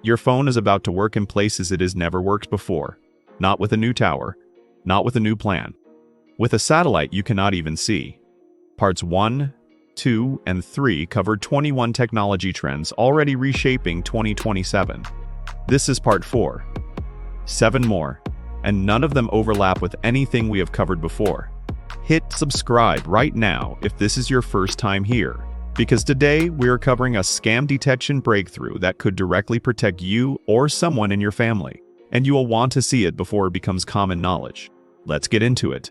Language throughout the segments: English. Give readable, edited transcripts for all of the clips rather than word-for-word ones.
Your phone is about to work in places it has never worked before. Not with a new tower, not with a new plan. With a satellite you cannot even see. Parts 1, 2, and 3 covered 21 technology trends already reshaping 2027. This is part 4. 7 more, and none of them overlap with anything we have covered before. Hit subscribe right now if this is your first time here, because today we are covering a scam detection breakthrough that could directly protect you or someone in your family, and you will want to see it before it becomes common knowledge. Let's get into it.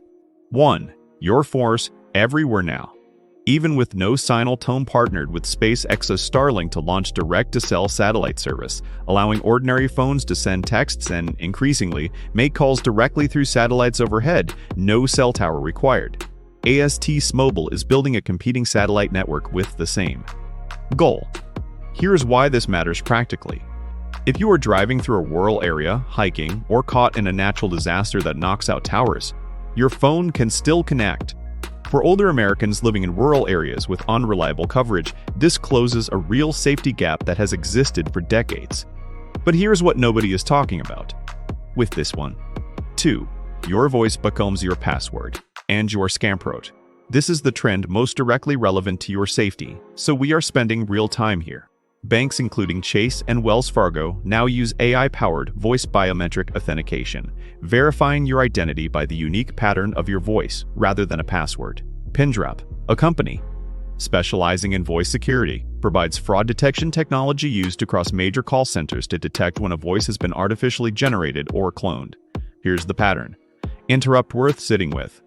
1. Your force everywhere now. Even with no signal tone, partnered with SpaceX's Starlink to launch direct-to-cell satellite service, allowing ordinary phones to send texts and, increasingly, make calls directly through satellites overhead, no cell tower required. AST Mobile is building a competing satellite network with the same goal. Here's why this matters practically. If you are driving through a rural area, hiking, or caught in a natural disaster that knocks out towers, your phone can still connect. For older Americans living in rural areas with unreliable coverage, this closes a real safety gap that has existed for decades. But here's what nobody is talking about with this one. 2. Your voice becomes your password and your scam-prot. This is the trend most directly relevant to your safety, so we are spending real time here. Banks including Chase and Wells Fargo now use AI-powered voice biometric authentication, verifying your identity by the unique pattern of your voice rather than a password. Pindrop, a company specializing in voice security, provides fraud detection technology used across major call centers to detect when a voice has been artificially generated or cloned. Here's the pattern. Interrupt worth sitting with.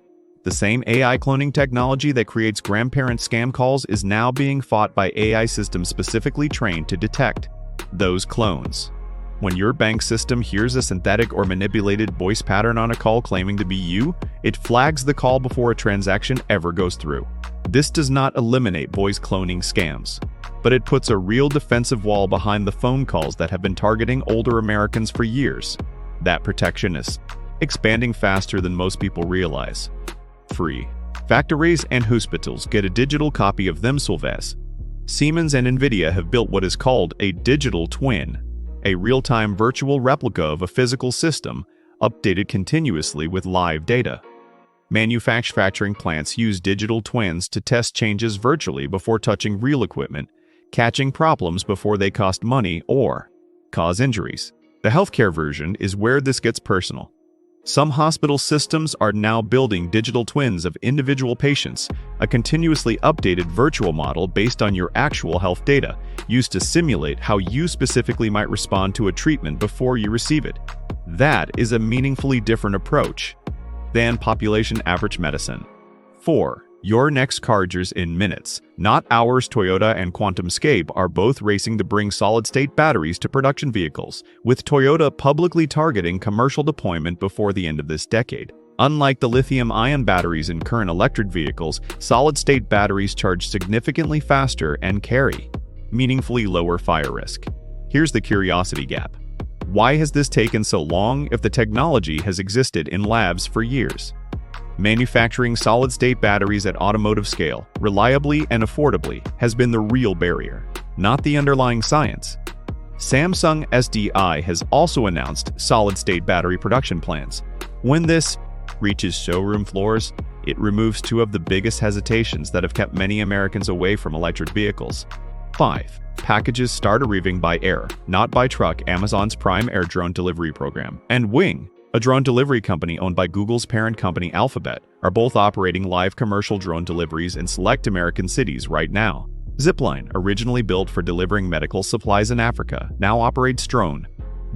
The same AI cloning technology that creates grandparent scam calls is now being fought by AI systems specifically trained to detect those clones. When your bank system hears a synthetic or manipulated voice pattern on a call claiming to be you, it flags the call before a transaction ever goes through. This does not eliminate voice cloning scams, but it puts a real defensive wall behind the phone calls that have been targeting older Americans for years. That protection is expanding faster than most people realize. Free. Factories and hospitals get a digital copy of themselves. Siemens and NVIDIA have built what is called a digital twin, a real-time virtual replica of a physical system, updated continuously with live data. Manufacturing plants use digital twins to test changes virtually before touching real equipment, catching problems before they cost money or cause injuries. The healthcare version is where this gets personal. Some hospital systems are now building digital twins of individual patients, a continuously updated virtual model based on your actual health data, used to simulate how you specifically might respond to a treatment before you receive it. That is a meaningfully different approach than population average medicine. 4. Your next chargers in minutes, not hours. Toyota and QuantumScape are both racing to bring solid-state batteries to production vehicles, with Toyota publicly targeting commercial deployment before the end of this decade. Unlike the lithium-ion batteries in current electric vehicles, solid-state batteries charge significantly faster and carry meaningfully lower fire risk. Here's the curiosity gap. Why has this taken so long if the technology has existed in labs for years? Manufacturing solid-state batteries at automotive scale, reliably and affordably, has been the real barrier, not the underlying science. Samsung SDI has also announced solid-state battery production plans. When this reaches showroom floors, it removes two of the biggest hesitations that have kept many Americans away from electric vehicles. 5. Packages start arriving by air, not by truck. Amazon's Prime Air drone delivery program and Wing, a drone delivery company owned by Google's parent company Alphabet, are both operating live commercial drone deliveries in select American cities right now. Zipline, originally built for delivering medical supplies in Africa, now operates drone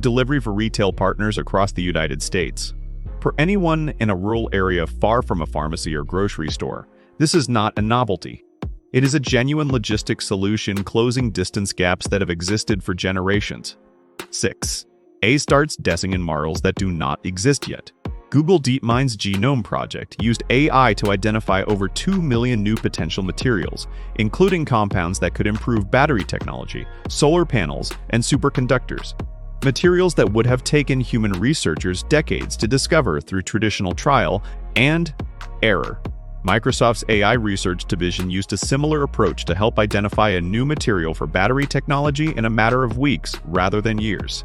delivery for retail partners across the United States. For anyone in a rural area far from a pharmacy or grocery store, this is not a novelty. It is a genuine logistics solution closing distance gaps that have existed for generations. 6. A starts guessing in models that do not exist yet. Google DeepMind's Genome project used AI to identify over 2 million new potential materials, including compounds that could improve battery technology, solar panels, and superconductors. Materials that would have taken human researchers decades to discover through traditional trial and error. Microsoft's AI research division used a similar approach to help identify a new material for battery technology in a matter of weeks rather than years.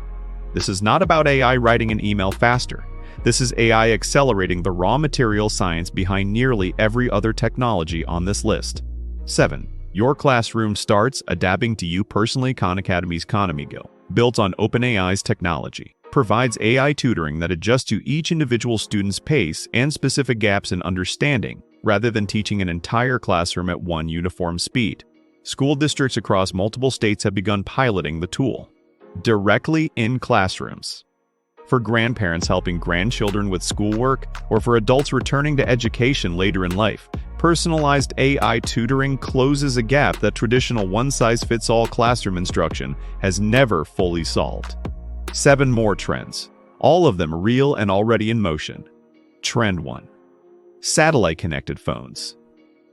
This is not about AI writing an email faster. This is AI accelerating the raw material science behind nearly every other technology on this list. 7. Your classroom starts adapting to you personally. Khan Academy's Go, built on OpenAI's technology, provides AI tutoring that adjusts to each individual student's pace and specific gaps in understanding, rather than teaching an entire classroom at one uniform speed. School districts across multiple states have begun piloting the tool directly in classrooms. For grandparents helping grandchildren with schoolwork, or for adults returning to education later in life, personalized AI tutoring closes a gap that traditional one-size-fits-all classroom instruction has never fully solved. 7 more trends, all of them real and already in motion. Trend 1. Satellite-connected phones.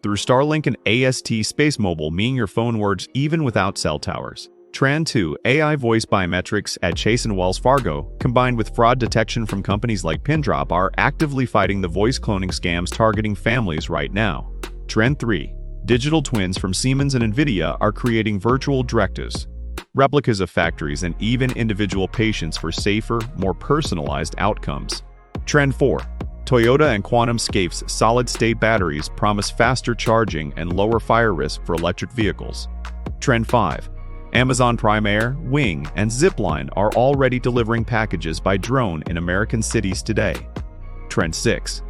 Through Starlink and AST Space Mobile, meaning your phone works even without cell towers. Trend 2. AI voice biometrics at Chase and Wells Fargo, combined with fraud detection from companies like Pindrop, are actively fighting the voice cloning scams targeting families right now. Trend 3. Digital twins from Siemens and NVIDIA are creating virtual directors, replicas of factories and even individual patients for safer, more personalized outcomes. Trend 4. Toyota and QuantumScape's solid-state batteries promise faster charging and lower fire risk for electric vehicles. Trend 5. Amazon Prime Air, Wing, and Zipline are already delivering packages by drone in American cities today. Trend 6.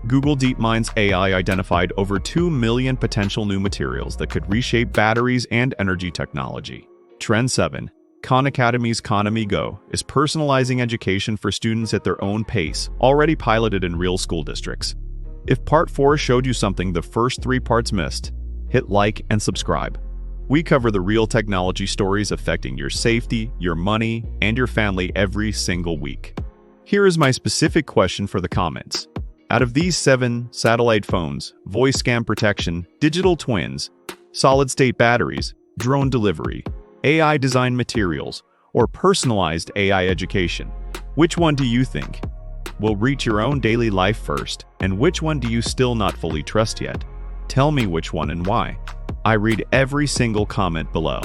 Google DeepMind's AI identified over 2 million potential new materials that could reshape batteries and energy technology. Trend 7. Khan Academy's Go is personalizing education for students at their own pace, already piloted in real school districts. If Part 4 showed you something the first 3 parts missed, hit like and subscribe. We cover the real technology stories affecting your safety, your money, and your family every single week. Here is my specific question for the comments. Out of these 7 satellite phones, voice scam protection, digital twins, solid-state batteries, drone delivery, AI design materials, or personalized AI education, which one do you think will reach your own daily life first, and which one do you still not fully trust yet? Tell me which one and why. I read every single comment below.